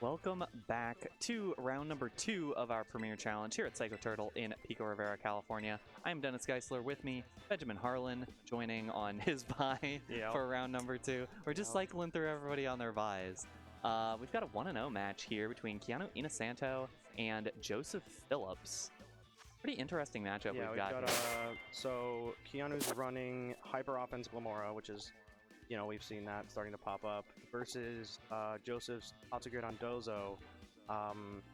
Welcome back to round number 2 of our Premier Challenge here at Psycho Turtle in Pico Rivera, California. I'm Dennis Geisler, with me, Benjamin Harlan, joining on his bye for round number 2. We're just cycling through everybody on their byes. We've got a 1-0 match here between Keanu Inosanto and Joseph Phillips. Pretty interesting matchup we've got here. So Keanu's running Hyper Offense Glamora, which is, you know, we've seen that starting to pop up, versus Joseph's Altigrid Dondozo.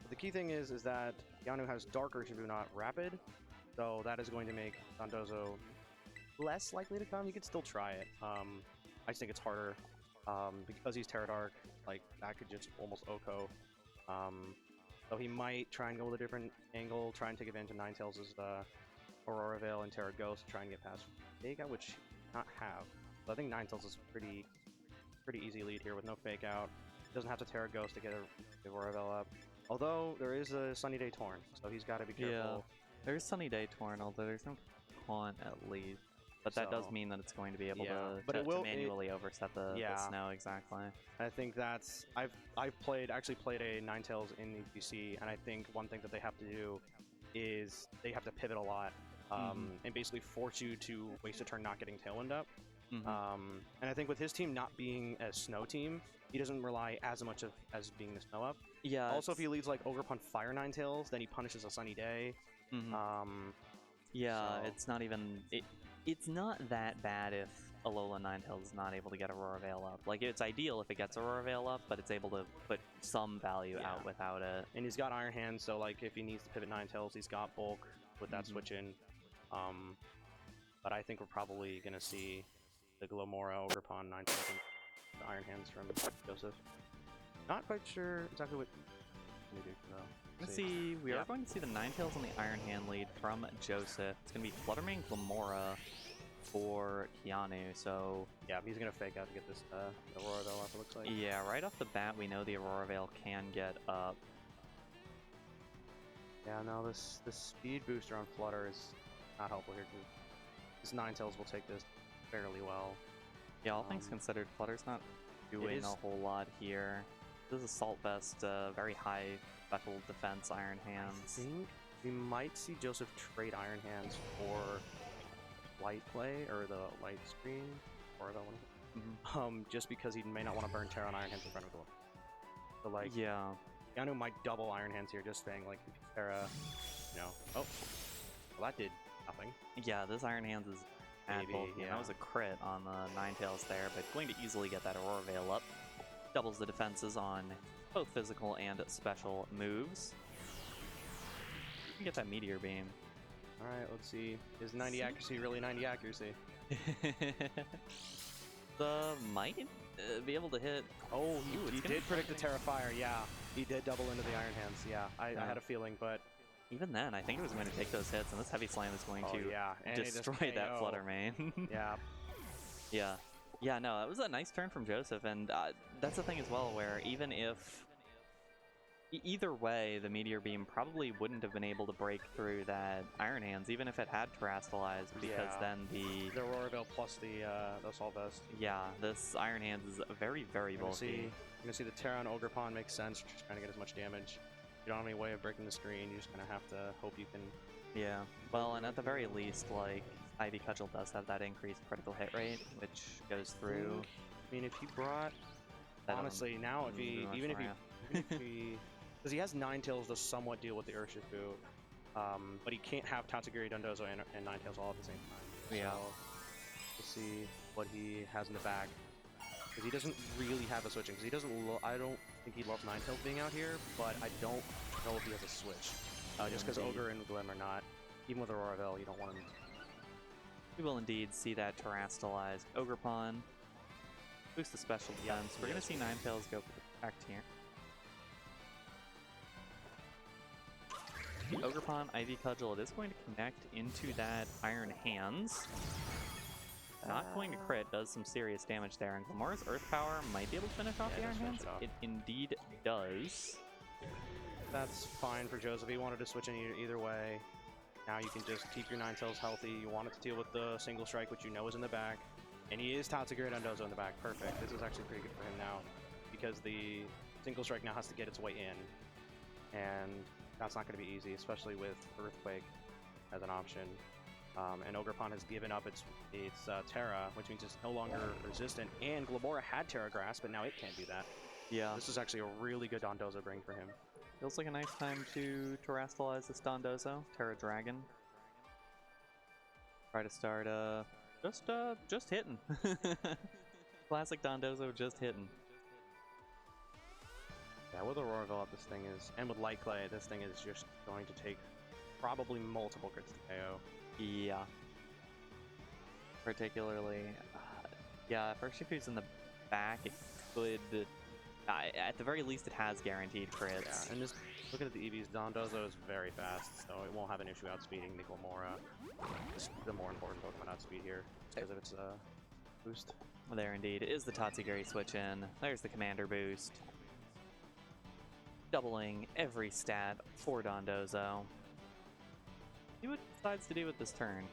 The key thing is that Keanu has Dark Urshifu, not Rapid, so that is going to make Dondozo less likely to come. You could still try it. I just think it's harder because he's Terra Dark. Like, that could just almost OHKO. So he might try and go with a different angle, try and take advantage of Ninetales' Aurora Veil and Terra Ghost to try and get past Vega, which he does not have. So I think Ninetales is pretty easy lead here with no fake out. Doesn't have to Terra Ghost to get a Aurora Veil up. Although there is a Sunny Day Torn, so he's got to be careful. Yeah, there's Sunny Day Torn, although there's no Taunt at least. But that does mean that it's going to be able to manually overset the snow, exactly. I think that's... I've actually played a Ninetales in the PC, and I think one thing that they have to do is they have to pivot a lot and basically force you to waste a turn not getting Tailwind up. And I think with his team not being a snow team, he doesn't rely as much as being the snow up. Yeah. Also, if he leads like Ogre Pun Fire Ninetales, then he punishes a Sunny Day. Yeah, so it's not even... It's not that bad if Alola Ninetales is not able to get Aurora Veil up. Like, it's ideal if it gets Aurora Veil up, but it's able to put some value out without it. And he's got Iron Hands, so like if he needs to pivot Ninetales, he's got Bulk with that switch in. But I think we're probably going to see the Glamora, Ogre Pond, Ninetales, and the Iron Hands from Joseph. Not quite sure exactly what we do, though. Let's see, we are going to see the Ninetales on the Iron Hand lead from Joseph. It's going to be Fluttermane Glamora for Keanu, so... Yeah, he's going to fake out to get this Aurora Veil up, it looks like. Yeah, right off the bat, we know the Aurora Veil can get up. Yeah, no, this speed booster on Flutter is not helpful here, because this Ninetales will take this fairly well. Yeah, all things considered, Flutter's not doing a whole lot here. This is Assault Vest, very high special defense Iron Hands. I think we might see Joseph trade Iron Hands for Light Play, or the Light Screen, or that one. Just because he may not want to burn Terra on Iron Hands in front of the one. So like, yeah, Keanu might double Iron Hands here, just saying like Terra, you know. Oh, well that did nothing. Yeah, this Iron Hands is handful. Yeah, that was a crit on the Ninetales there, but going to easily get that Aurora Veil up. Doubles the defenses on both physical and special moves. You can get that Meteor Beam. Alright, let's see. Is 90 accuracy really 90 accuracy? The might be able to hit... Oh, he did predict the Terra Fire, yeah. He did double into the Iron Hands, yeah. I had a feeling, but... Even then, I think it was going to take those hits, and this Heavy Slam is going to destroy that Fluttermane. Yeah. Yeah, no, that was a nice turn from Joseph, and that's the thing as well, where even if... Either way, the Meteor Beam probably wouldn't have been able to break through that Iron Hands, even if it had Terastallized, because then the Aurora Veil plus the Assault Vest. Yeah, this Iron Hands is very, very bulky. You're gonna see the Terra on Ogre Pond makes sense, just trying to get as much damage. You don't have any way of breaking the screen, you're just gonna have to hope you can... Yeah, well, and at the very least, like, Ivy Cudgel does have that increased critical hit rate, which goes through. I mean, if he brought... Honestly, now if he... Even if he... Because he has Ninetales to somewhat deal with the Urshifu, but he can't have Tatsugiri, Dondozo, and Ninetales all at the same time. Yeah. So, we'll see what he has in the back. Because he doesn't really have a switching. Because he doesn't... I don't think he loves Ninetales being out here, but I don't know if he has a switch. Just because Ogre and Glim are not... Even with Aurora Veil, you don't want him... We will indeed see that Terastallized Ogre Pond. Boost the special defense. We're going to see Ninetales go for the protect here. The Ogre Pond, Ivy Cudgel, it is going to connect into that Iron Hands. Not going to crit, does some serious damage there, and Glamora's Earth Power might be able to finish off the Iron Hands. It indeed does. That's fine for Joseph. He wanted to switch in either way. Now you can just keep your Ninetales healthy. You want it to deal with the single strike, which you know is in the back. And he is Tatsugiri Dondozo in the back. Perfect. This is actually pretty good for him now. Because the Single Strike now has to get its way in, and that's not going to be easy, especially with Earthquake as an option. And Ogerpon has given up its Terra, which means it's no longer resistant. And Glamora had Terra Grass, but now it can't do that. Yeah. This is actually a really good Dondozo bring for him. Feels like a nice time to terrestrialize this Dondozo. Terra Dragon. Try to start just hitting. Classic Dondozo, just hitting. Yeah, with Aurora Veil, this thing is, and with Light Clay, this thing is just going to take probably multiple crits to KO. Yeah. Particularly, yeah, if Urshifu's in the back, it could, at the very least, it has guaranteed crits. Yeah, and just looking at the EVs, Dondozo is very fast, so it won't have an issue outspeeding the Glamora. It's the more important Pokemon outspeed here, because of its boost. There indeed is the Tatsugiri switch in. There's the Commander boost. Doubling every stat for Dondozo. See what it decides to do with this turn.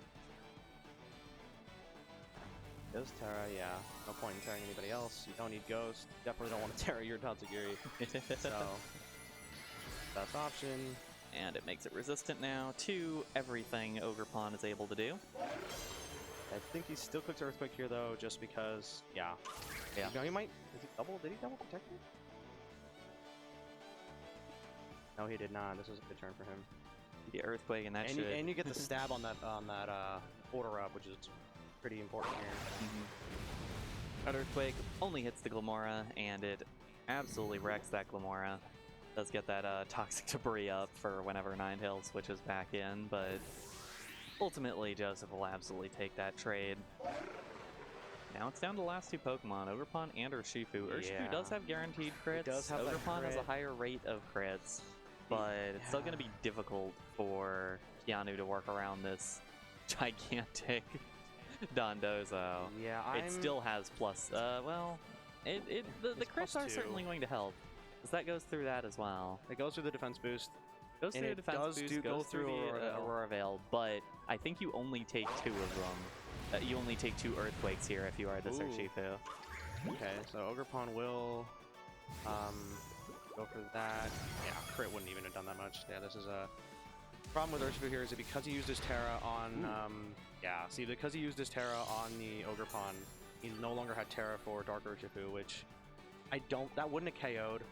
Ghost Terra, yeah. No point in tearing anybody else. You don't need Ghost. You definitely don't want to Terra your Tatsugiri. So, best option. And it makes it resistant now to everything Ogerpon is able to do. I think he still clicks Earthquake here, though, just because, yeah. No, he might. Did he double protect it? No, he did not. This was a good turn for him. The Earthquake, and that and you get the stab on that order up, which is pretty important here. That Earthquake only hits the Glamora, and it absolutely wrecks that Glamora. Does get that toxic debris up for whenever Ninetales switches back in, but ultimately Joseph will absolutely take that trade. Now it's down to the last two Pokemon, Ogerpon and Urshifu. Urshifu does have guaranteed crits. Ogerpon has a higher rate of crits, but it's still going to be difficult for Keanu to work around this gigantic Dondozo. Yeah, it still has plus. Well, the crits are certainly going to help, because that goes through that as well. It goes through the defense boost. Goes through the defense boost, goes through the Aurora Veil, but I think you only take two of them. You only take two Earthquakes here if you are this Urshifu. Okay, so Ogerpon will go for that. Yeah, crit wouldn't even have done that much. Yeah, this is a problem with Urshifu here is that because he used his Terra on because he used his Terra on the Ogerpon, he no longer had Terra for Dark Urshifu, which that wouldn't have KO'd,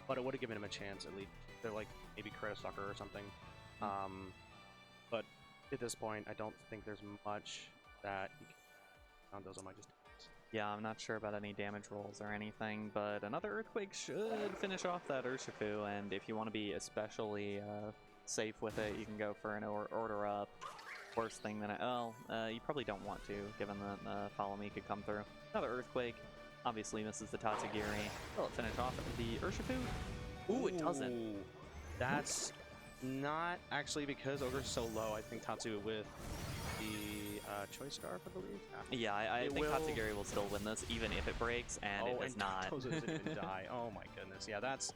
but it would have given him a chance at least. They're like maybe crit a sucker or something. But at this point, I don't think there's much that he can Dondozo might just. Yeah, I'm not sure about any damage rolls or anything, but another Earthquake should finish off that Urshifu, and if you want to be especially safe with it, you can go for an order up. Worst thing than you probably don't want to, given that Follow Me could come through. Another Earthquake obviously misses the Tatsugiri. Will it finish off the Urshifu? Ooh, it doesn't. That's not actually because Ogre's so low. I think Tatsu with the Choice Scarf, I believe. Yeah, I think Tatsugiri will still win this, even if it breaks, and it does not. Dondozo doesn't even die. Oh my goodness. Yeah, that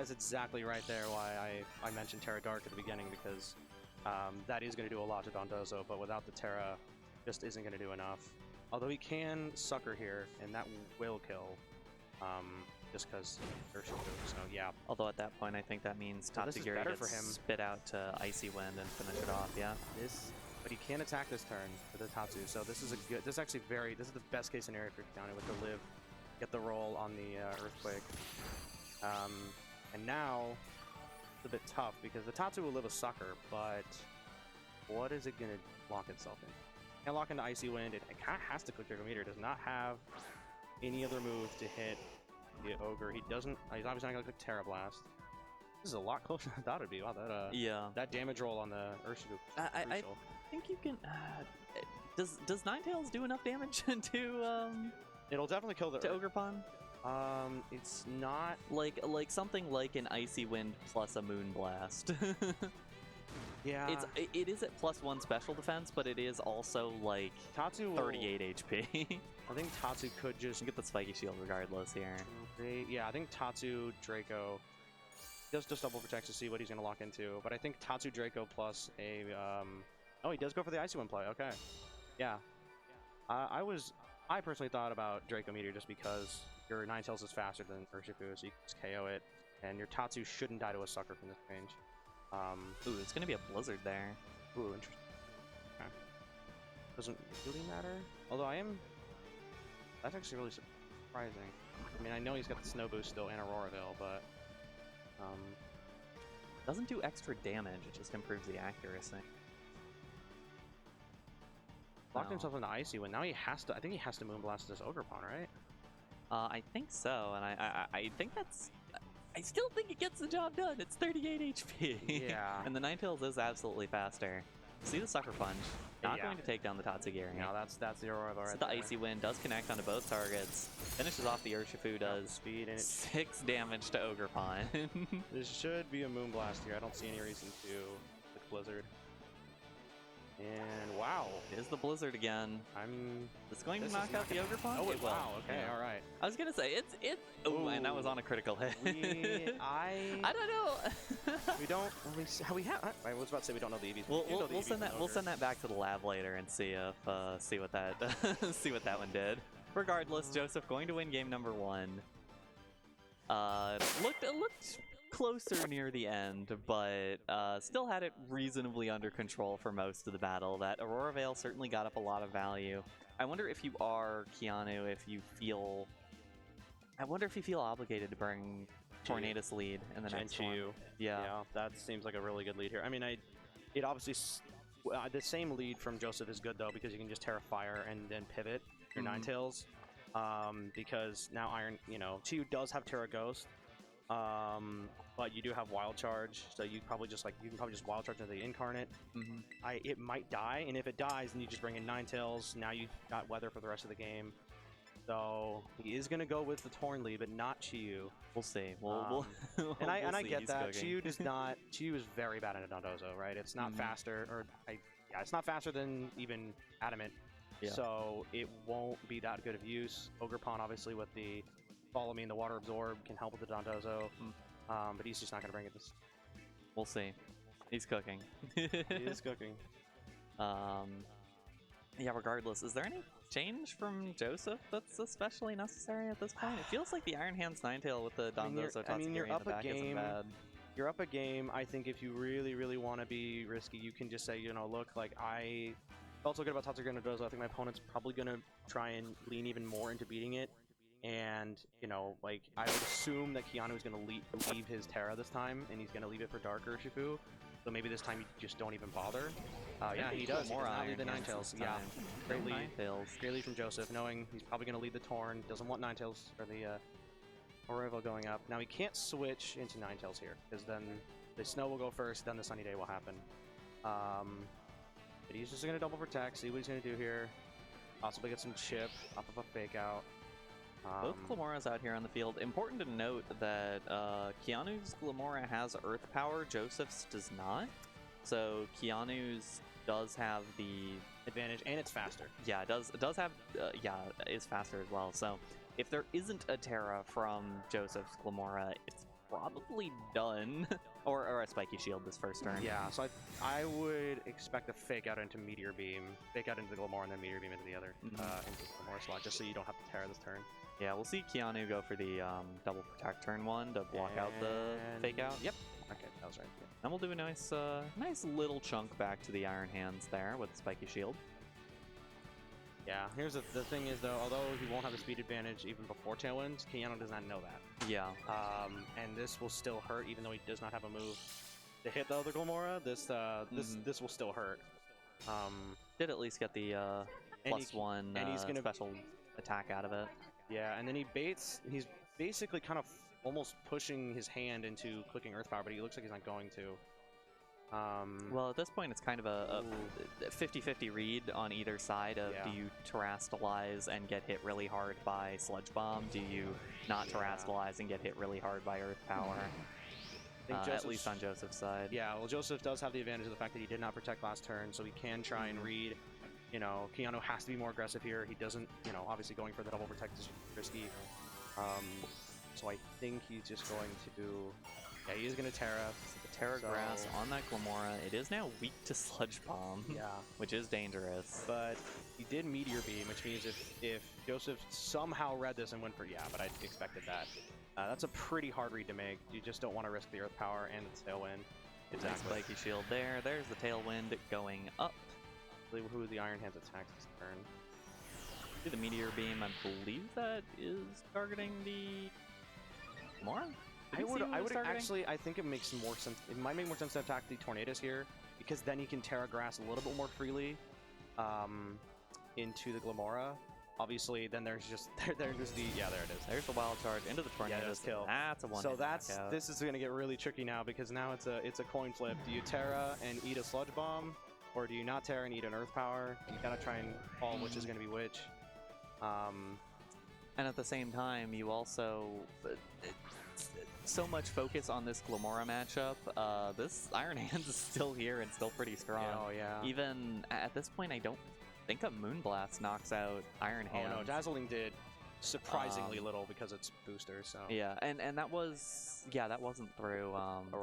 is exactly right there why I mentioned Terra Dark at the beginning, because that is going to do a lot to Dondozo, but without the Terra, just isn't going to do enough. Although he can Sucker here, and that will kill. Just because Urshifu, so yeah. Although at that point, I think that means Tatsugiri gets spit out to Icy Wind and finish it off, yeah. But he can attack this turn with the Tatsu, so this is this is the best case scenario for Keanu with the live, get the roll on the Earthquake. And now, it's a bit tough, because the Tatsu will live a Sucker, but what is it going to lock itself in? It can't lock into Icy Wind, it kind of has to click Draco Meteor, it does not have any other move to hit the Ogre. He's obviously not going to click Terra Blast. This is a lot closer than I thought it'd be. Wow, that damage roll on the Urshifu. I think you can. Does Ninetales do enough damage to? It'll definitely kill the Ogerpon. It's not like something like an Icy Wind plus a Moon Blast. Yeah. It is at +1 special defense, but it is also like Tatsu 38 HP. I think Tatsu could just get the Spiky Shield regardless here. Yeah, I think Tatsu Draco does just double protect to see what he's going to lock into. But I think Tatsu Draco plus a oh, he does go for the Icy Wind play. Okay. Yeah. I personally thought about Draco Meteor just because your Ninetales is faster than Urshifu, so you can just KO it, and your Tatsu shouldn't die to a sucker from this range. Ooh, it's gonna be a blizzard there. Ooh, interesting. Okay. Doesn't really matter. Although that's actually really surprising. I mean, I know he's got the Snow Boost still and Auroraville, but doesn't do extra damage. It just improves the accuracy. Locked himself into Icy when now he has to. I think he has to Moonblast this Ogerpon, right? I think so, and I think that's. I still think it gets the job done. It's 38 HP. Yeah. And the Ninetales is absolutely faster. See the Sucker Punch. Not going to take down the Tatsugiri. No, that's the Auroraville right So the there. Icy Wind does connect onto both targets. Finishes off the Urshifu, does speed and 6 damage to Ogerpon. There should be a Moonblast here. I don't see any reason to with Blizzard. And wow, It is the Blizzard again. It's going to knock out the Ogerpon? Oh, it will. wow. Okay, Yeah. all right. I was gonna say it's. Oh, and that was on a critical hit. I don't know. we don't. We have. I was about to say we don't know the EVs. We'll send that. We'll send that back to the lab later and see if see what that see what that one did. Regardless, Joseph going to win game number 1. Looked closer near the end, but still had it reasonably under control for most of the battle. That Auroraville certainly got up a lot of value. I wonder if you are Keanu, if you feel... I wonder if you feel obligated to bring Tornadus lead in the next one. Yeah, that seems like a really good lead here. I mean, it obviously... the same lead from Joseph is good, though, because you can just Terra Fire and then pivot your Ninetales. Because now Chiyu does have Terra Ghost. But you do have Wild Charge, so you can probably just Wild Charge into the Incarnate. It might die, and if it dies, then you just bring in Ninetales. Now you've got Weather for the rest of the game. So he is gonna go with the Torn lead, but not Chiyu. We'll see. And I get that Chiyu does not. Chiyu is very bad at Dondozo, right? It's not faster, it's not faster than even Adamant. Yeah. So it won't be that good of use. Ogerpon, obviously, with the Follow Me and the Water Absorb can help with the Dondozo, but he's just not going to bring it this. We'll see. He's cooking. He is cooking. Yeah, regardless, is there any change from Joseph that's especially necessary at this point? It feels like the Iron Hands Ninetail with the Dondozo Tatsugiri in the back isn't bad. You're up a game. I think if you really, really want to be risky, you can just say, look, like I felt so good about Tatsugiri and Dondozo. I think my opponent's probably going to try and lean even more into beating it. And, like, I would assume that Keanu is going to leave his Terra this time, and he's going to leave it for Dark Urshifu. So maybe this time you just don't even bother. Yeah, he does. More lead the Ninetales. Yeah, great lead. Ninetales. Great lead from Joseph, knowing he's probably going to lead the Torn. Doesn't want Ninetales for the Auroraville going up. Now he can't switch into Ninetales here, because then the Snow will go first, then the Sunny Day will happen. But he's just going to double protect, see what he's going to do here. Possibly get some chip off of a Fake Out. Both Glamoras out here on the field. Important to note that Keanu's Glamora has Earth Power, Joseph's does not. So Keanu's does have the advantage, and it's faster. Yeah, it does have, is faster as well. So if there isn't a Terra from Joseph's Glamora, it's probably done. or a Spiky Shield this first turn. Yeah, so I would expect a Fake Out into Meteor Beam, Fake Out into the Glamora, and then Meteor Beam into the other, into the Glamora slot, just so you don't have to Terra this turn. Yeah, we'll see Keanu go for the double protect turn 1 to block out the Fake Out. Yep. Okay, that was right. Yeah. And we'll do a nice little chunk back to the Iron Hands there with the Spiky Shield. Yeah, here's the thing is, though, although he won't have a speed advantage even before Tailwinds, Keanu does not know that. Yeah. And this will still hurt, even though he does not have a move to hit the other Glamora. This will still hurt. Did at least get the +1 and he's gonna special attack out of it. Yeah, and then he baits. He's basically kind of almost pushing his hand into clicking Earth Power, but he looks like he's not going to. Well, at this point, it's kind of a 50-50 read on either side of do you terastalize and get hit really hard by Sludge Bomb? Do you not terastalize and get hit really hard by Earth Power? At least on Joseph's side. Yeah, well, Joseph does have the advantage of the fact that he did not protect last turn, so he can try and read. Keanu has to be more aggressive here. He doesn't, obviously going for the double protect is risky. So I think he's just going to Yeah, he is going to Terra. The Terra Grass on that Glamora. It is now weak to Sludge Bomb, Yeah. which is dangerous. But he did Meteor Beam, which means if Joseph somehow read this and went for, yeah, but I expected that. That's a pretty hard read to make. You just don't want to risk the Earth Power and the Tailwind. Exactly. Nice spiky shield there. There's the Tailwind going up. Who the Iron Hands attacks this turn? The Meteor Beam, I believe that is targeting the Glamora? I would actually, I think it makes more sense. It might make more sense to attack the Tornadoes here, because then you can Terra Grass a little bit more freely into the Glamora. Obviously, then there's just there's the there it is. There's the Wild Charge into the Tornadoes. Kill. That's a one. So this is gonna get really tricky now, because now it's a coin flip. Do you Terra and eat a Sludge Bomb, or do you not Terra and eat an Earth Power? You gotta try and call which is gonna be which. And at the same time, you also so much focus on this Glamora matchup. This Iron Hands is still here and still pretty strong. Oh yeah. Even at this point, I don't think a Moonblast knocks out Iron Hands. Oh no, Dazzling did surprisingly little because it's booster. So yeah, and that wasn't through.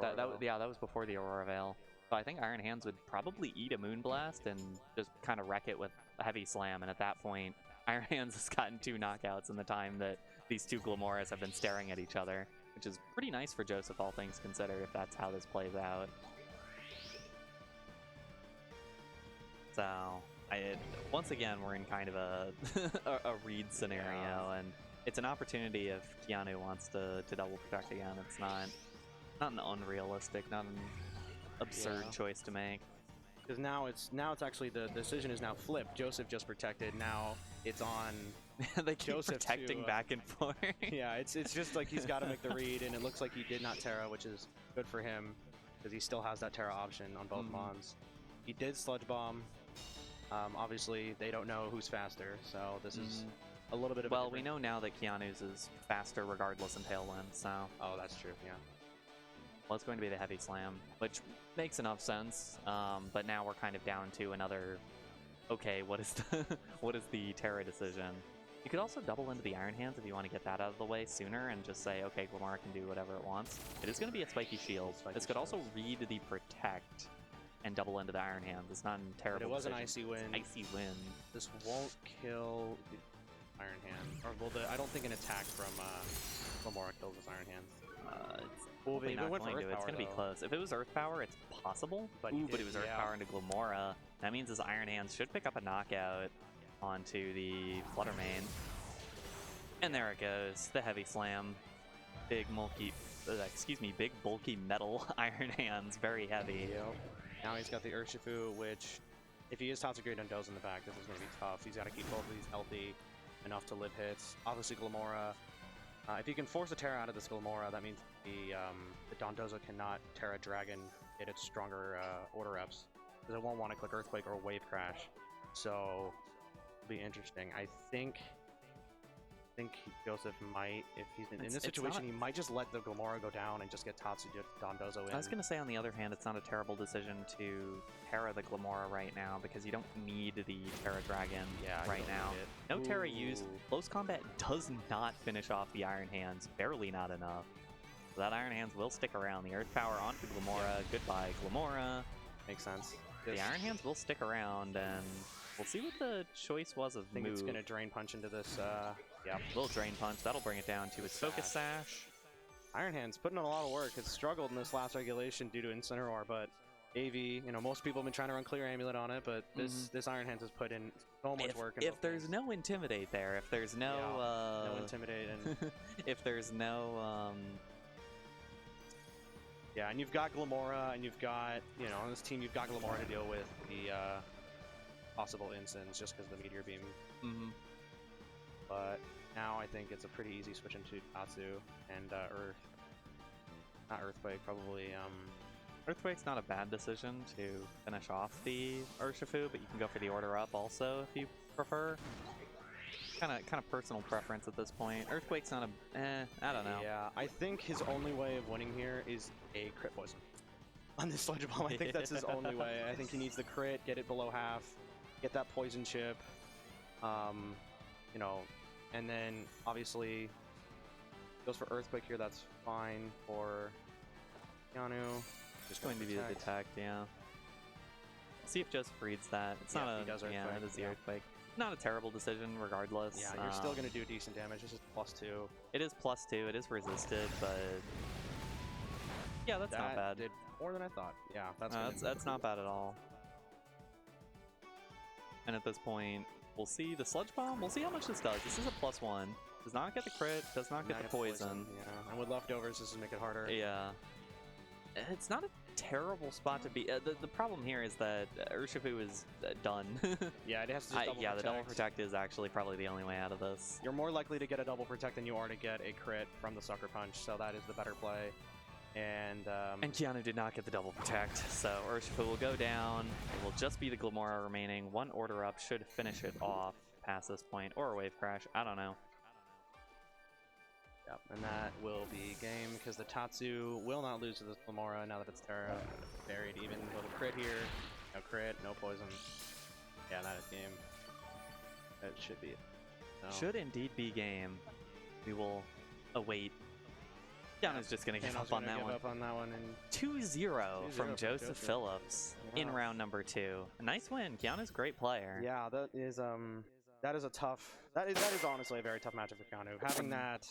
That was before the Aurora Veil. So I think Iron Hands would probably eat a Moonblast and just kind of wreck it with a Heavy Slam. And at that point, Iron Hands has gotten 2 knockouts in the time that these 2 Glamoras have been staring at each other, which is pretty nice for Joseph, all things considered, if that's how this plays out. So, once again, we're in kind of a read scenario, and it's an opportunity if Keanu wants to double protect again. It's not an unrealistic, not an absurd choice to make. Because now it's actually the decision is now flipped. Joseph just protected. Now it's on. They keep Joseph protecting back and forth. Yeah, it's just like he's got to make the read, and it looks like he did not Terra, which is good for him because he still has that Terra option on both Mons. He did Sludge Bomb. Obviously, they don't know who's faster, so this is a little bit of. Well, we know now that Keanu's is faster regardless in Tailwind, so. Oh, that's true. Yeah. Well, it's going to be the Heavy Slam, which makes enough sense. But now we're kind of down to another. Okay, what is the Terra decision? You could also double into the Iron Hands if you want to get that out of the way sooner and just say, okay, Glamora can do whatever it wants. It is going to be a Spiky Shield. This could also read the Protect and double into the Iron Hands. It's not a terrible But it was decision. an Icy Wind. Icy Wind. This won't kill the Iron Hand. Or well, I don't think an attack from Glamora kills this Iron Hand. It's probably not going to. It's going to be close. If it was Earth Power, it's possible. But it was Earth Power into Glamora. That means his Iron Hands should pick up a knockout onto the Flutter Mane. And there it goes. The Heavy Slam. Big bulky metal Iron Hands. Very heavy. Yep. Now he's got the Urshifu, which, if he is Tatsugrade and Doze in the back, this is going to be tough. He's got to keep both of these healthy enough to live hits. Obviously, Glamora. If you can force a Terra out of this Glamora, that means the Dondozo cannot Terra Dragon get its stronger order reps, because it won't want to click Earthquake or Wave Crash. So, it'll be interesting. I think Joseph might, if he's in this situation, he might just let the Glamora go down and just get Tatsu Dondozo in. I was going to say, on the other hand, it's not a terrible decision to Terra the Glamora right now, because you don't need the Terra Dragon right now. No Terra used. Close combat does not finish off the Iron Hands, barely not enough. So that Iron Hands will stick around. The Earth Power onto Glamora. Goodbye, Glamora. Makes sense. The Iron Hands will stick around, and we'll see what the choice was of I think move. it's going to Drain Punch into this. Yeah, little Drain Punch. That'll bring it down to his Focus Sash. Iron Hands putting in a lot of work. It's struggled in this last regulation due to Incineroar, but AV, most people have been trying to run Clear Amulet on it, but this Iron Hands has put in so much work. If there's no Intimidate there, if there's no no Intimidate, and if there's no yeah, and you've got Glamora, and you've got on this team you've got Glamora to deal with the possible Incins just because of the Meteor Beam. But now I think it's a pretty easy switch into Tatsu and not Earthquake, probably. Earthquake's not a bad decision to finish off the Urshifu, but you can go for the Order Up also if you prefer. Kind of personal preference at this point. Earthquake's not I don't know. Yeah, I think his only way of winning here is a crit poison on this Sludge Bomb. I think that's his only way. I think he needs the crit, get it below half, get that poison chip. And then obviously goes for Earthquake here. That's fine for Keanu. Just going to be the detect, yeah. See if Joseph reads that. It's not a, he does Earthquake. Yeah, it is the Earthquake. Not a terrible decision, regardless. Yeah, you're still going to do decent damage. This is +2. It is +2. It is resisted, but yeah, that's not bad. Did more than I thought. Yeah, that's not bad at all. And at this point, we'll see the Sludge Bomb. We'll see how much this does. This is a +1. Does not get the crit. Does not get the poison. Yeah, and with leftovers, this would make it harder. Yeah. It's not a terrible spot to be. The problem here is that Urshifu is done. Yeah, it has to double yeah, protect. the double protect is actually probably the only way out of this. You're more likely to get a double protect than you are to get a crit from the Sucker Punch, so that is the better play. And Keanu did not get the double protect, so Urshifu will go down. It will just be the Glamora remaining. One order up should finish it off past this point, or a wave crash. I don't know. Yep, and that will be game because the Tatsu will not lose to the Glamora now that it's Terra. Buried even little crit here. No crit, no poison. Yeah, that is game. That should be it. No. Should indeed be game. We will await. Keanu's just going to give up on that one. 2-0 from Joseph Phillips in round number 2. A nice win. Keanu's a great player. Yeah, that is a tough. That is honestly a very tough matchup for Keanu. Having that.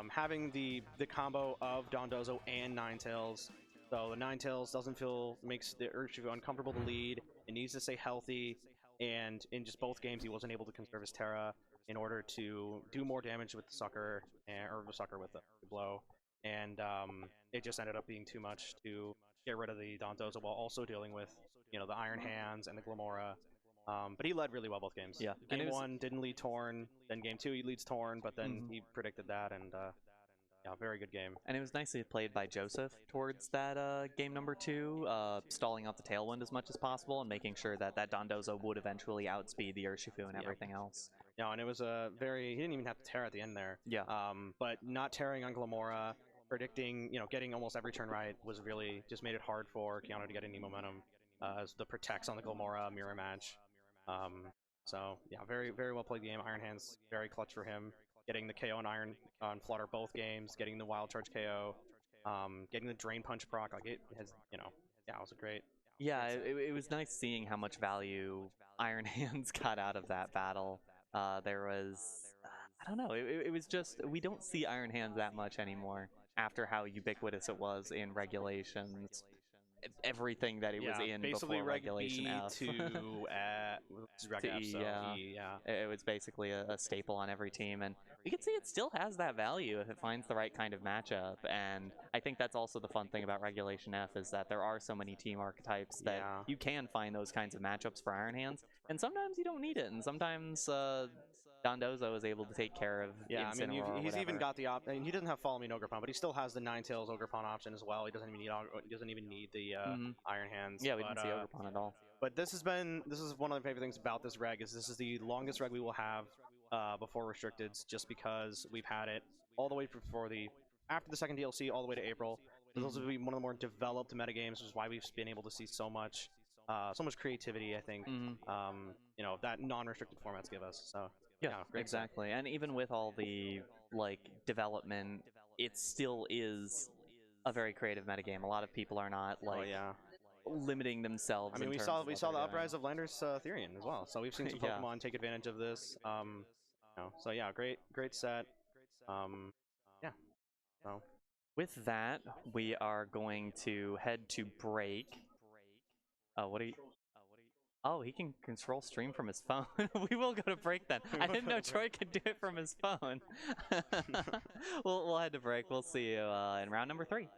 Having the combo of Dondozo and Ninetales, so the Ninetales makes the Urshifu uncomfortable to lead. It needs to stay healthy, and in just both games he wasn't able to conserve his Terra in order to do more damage with the Sucker, or the Sucker with the blow, and it just ended up being too much to get rid of the Dondozo while also dealing with the Iron Hands and the Glamora. But he led really well both games. Yeah. Game 1 didn't lead Torn, then game 2 he leads Torn, but then he predicted that, and yeah, very good game. And it was nicely played by Joseph towards that game number 2, stalling out the Tailwind as much as possible and making sure that that Dondozo would eventually outspeed the Urshifu and everything else. Yeah, and it was he didn't even have to Terra at the end there. Yeah. But not tearing on Glamora, predicting, getting almost every turn right was really just made it hard for Keanu to get any momentum. As the protects on the Glamora mirror match. So yeah, very, very well played game. Iron Hands very clutch for him. Getting the KO on Flutter both games, getting the Wild Charge KO, getting the Drain Punch proc. Like it has, yeah, it was a great. Yeah, it was nice seeing how much value Iron Hands got out of that battle. There was, I don't know, it was just, we don't see Iron Hands that much anymore after how ubiquitous it was in Regulations. Everything that it was in basically before Regulation B F. to Reg F, E, so yeah. E, yeah. It was basically a staple on every team, and you can see it still has that value if it finds the right kind of matchup. And I think that's also the fun thing about Regulation F is that there are so many team archetypes that you can find those kinds of matchups for Iron Hands, and sometimes you don't need it, and sometimes Dondozo is able to take care of Incineroar. He's even got the I mean, he doesn't have Follow Me Ogrepon, but he still has the Ninetales Ogrepon option as well. He doesn't even need the Iron Hands. Yeah, we didn't see Ogrepon at all. But this is one of the favorite things about this reg is this is the longest reg we will have before Restricteds, just because we've had it all the way after the second DLC all the way to April. This will be one of the more developed metagames, which is why we've been able to see so much creativity. I think that non-restricted formats give us. So. Yeah, exactly. And even with all the development, it still is a very creative metagame. A lot of people are not limiting themselves. I mean, we saw the uprise of Landorus Therian as well. So we've seen some Pokemon take advantage of this. So yeah, great set. Yeah. So with that, we are going to head to break. Oh, he can control stream from his phone. We will go to break then. I didn't know Troy could do it from his phone. We'll head to break. We'll see you in round number 3.